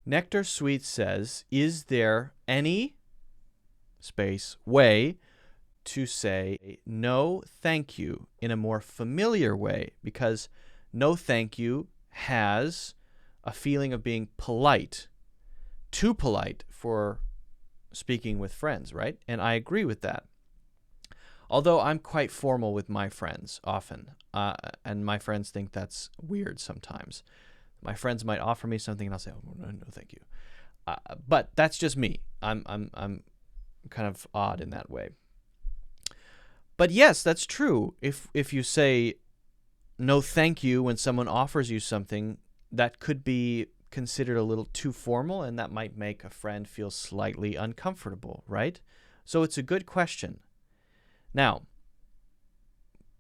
Nectar Sweet says, is there any way to say no thank you in a more familiar way? Because no thank you has a feeling of being polite, too polite for speaking with friends, right? And I agree with that. Although I'm quite formal with my friends often, and my friends think that's weird sometimes. My friends might offer me something and I'll say, oh, no, thank you. But that's just me. I'm kind of odd in that way. But yes, that's true. If you say no thank you when someone offers you something, that could be considered a little too formal, and that might make a friend feel slightly uncomfortable, right? So it's a good question. Now,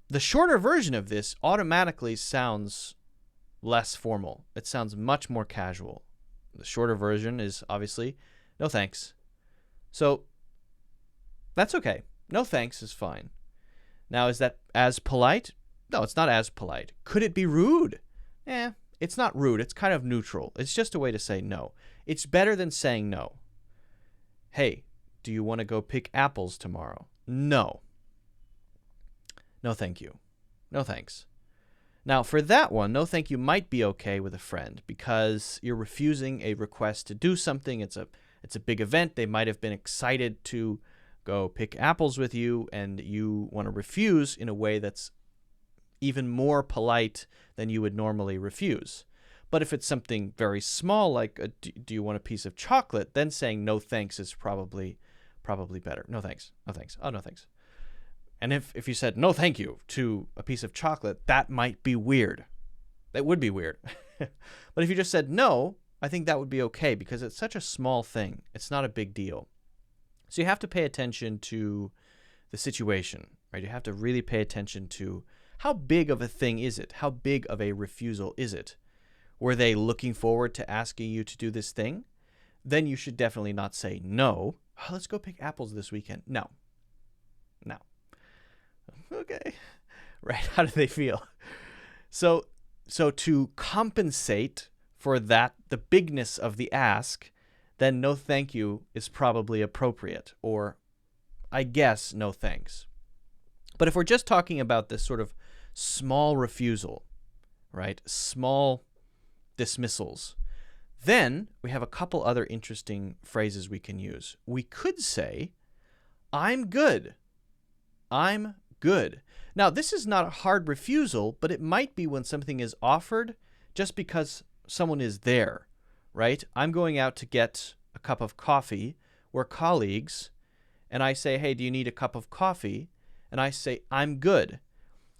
the shorter version of this automatically sounds less formal. It sounds much more casual. The shorter version is obviously no thanks. So that's okay. No thanks is fine. Now, is that as polite? No, it's not as polite. Could it be rude? It's not rude. It's kind of neutral. It's just a way to say no. It's better than saying no. Hey, do you want to go pick apples tomorrow? No. No, thank you. No, thanks. Now, for that one, no thank you might be okay with a friend because you're refusing a request to do something. It's a big event. They might have been excited to go pick apples with you, and you want to refuse in a way that's even more polite than you would normally refuse. But if it's something very small, like do you want a piece of chocolate, then saying no thanks is probably better. No thanks. No thanks. Oh, no thanks. And if you said no thank you to a piece of chocolate, that might be weird. That would be weird. But if you just said no, I think that would be okay because it's such a small thing. It's not a big deal. So you have to pay attention to the situation, right? You have to really pay attention to how big of a thing is it? How big of a refusal is it? Were they looking forward to asking you to do this thing? Then you should definitely not say no. Oh, let's go pick apples this weekend. No. Okay. Right. How do they feel? So to compensate for that, the bigness of the ask, then no thank you is probably appropriate, or I guess no thanks. But if we're just talking about this sort of small refusal, right, small dismissals, then we have a couple other interesting phrases we can use. We could say, I'm good. I'm good. Now, this is not a hard refusal, but it might be when something is offered just because someone is there, right? I'm going out to get a cup of coffee. We're colleagues, and I say, hey, do you need a cup of coffee? And I say, I'm good.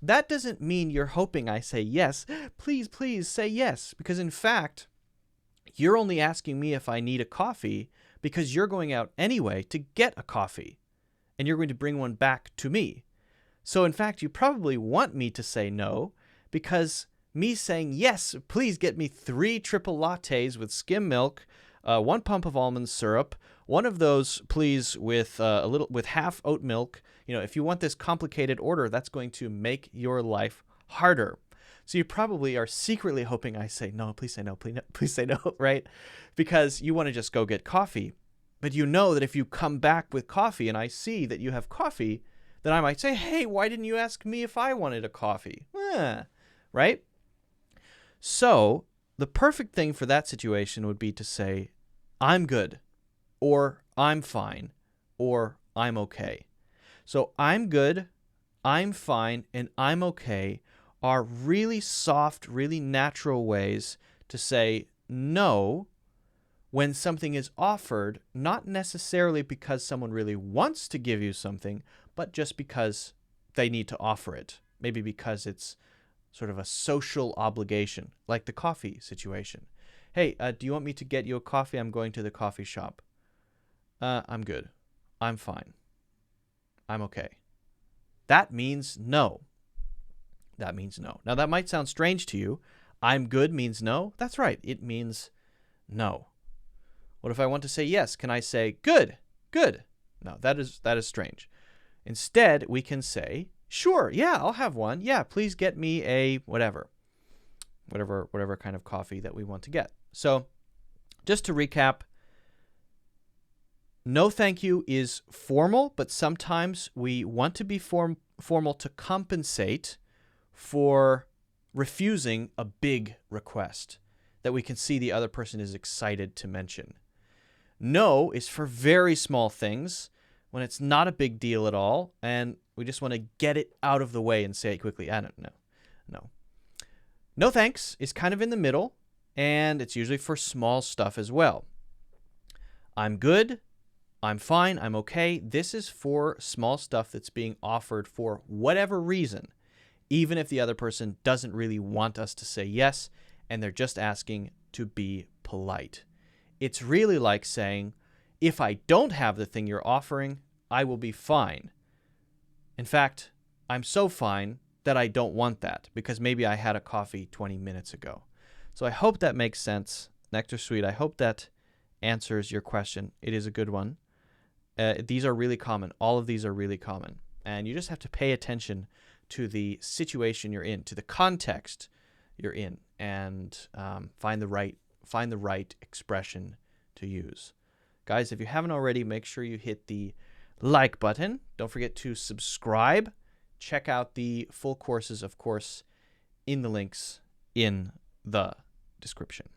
That doesn't mean you're hoping I say yes. Please say yes. Because in fact, you're only asking me if I need a coffee because you're going out anyway to get a coffee, and you're going to bring one back to me. So in fact, you probably want me to say no, because me saying yes, please get me 3 triple lattes with skim milk, 1 pump of almond syrup, one of those please with half oat milk. If you want this complicated order, that's going to make your life harder. So you probably are secretly hoping I say no, please say no, please say no, right? Because you want to just go get coffee. But you know that if you come back with coffee and I see that you have coffee, then I might say, hey, why didn't you ask me if I wanted a coffee? Right? So the perfect thing for that situation would be to say, I'm good, or I'm fine, or I'm okay. So I'm good, I'm fine, and I'm okay are really soft, really natural ways to say no when something is offered, not necessarily because someone really wants to give you something, but just because they need to offer it. Maybe because it's sort of a social obligation, like the coffee situation. Hey, do you want me to get you a coffee? I'm going to the coffee shop. I'm good. I'm fine. I'm okay. That means no. That means no. Now, that might sound strange to you. I'm good means no. That's right. It means no. What if I want to say yes? Can I say good? Good. No, that is strange. Instead, we can say, sure, yeah, I'll have one. Yeah, please get me a whatever kind of coffee that we want to get. So Just to recap, no thank you is formal, but sometimes we want to be formal to compensate for refusing a big request that we can see the other person is excited to mention. No is for very small things, when it's not a big deal at all, and we just want to get it out of the way and say it quickly. I don't know. No. No thanks is kind of in the middle, and it's usually for small stuff as well. I'm good. I'm fine. I'm okay. This is for small stuff that's being offered for whatever reason, even if the other person doesn't really want us to say yes, and they're just asking to be polite. It's really like saying, if I don't have the thing you're offering, I will be fine. In fact, I'm so fine that I don't want that because maybe I had a coffee 20 minutes ago. So I hope that makes sense. Nectar Sweet, I hope that answers your question. It is a good one. These are really common. All of these are really common. And you just have to pay attention to the situation you're in, to the context you're in, and find the right expression to use. Guys, if you haven't already, make sure you hit the like button. Don't forget to subscribe. Check out the full courses, of course, in the links in the description.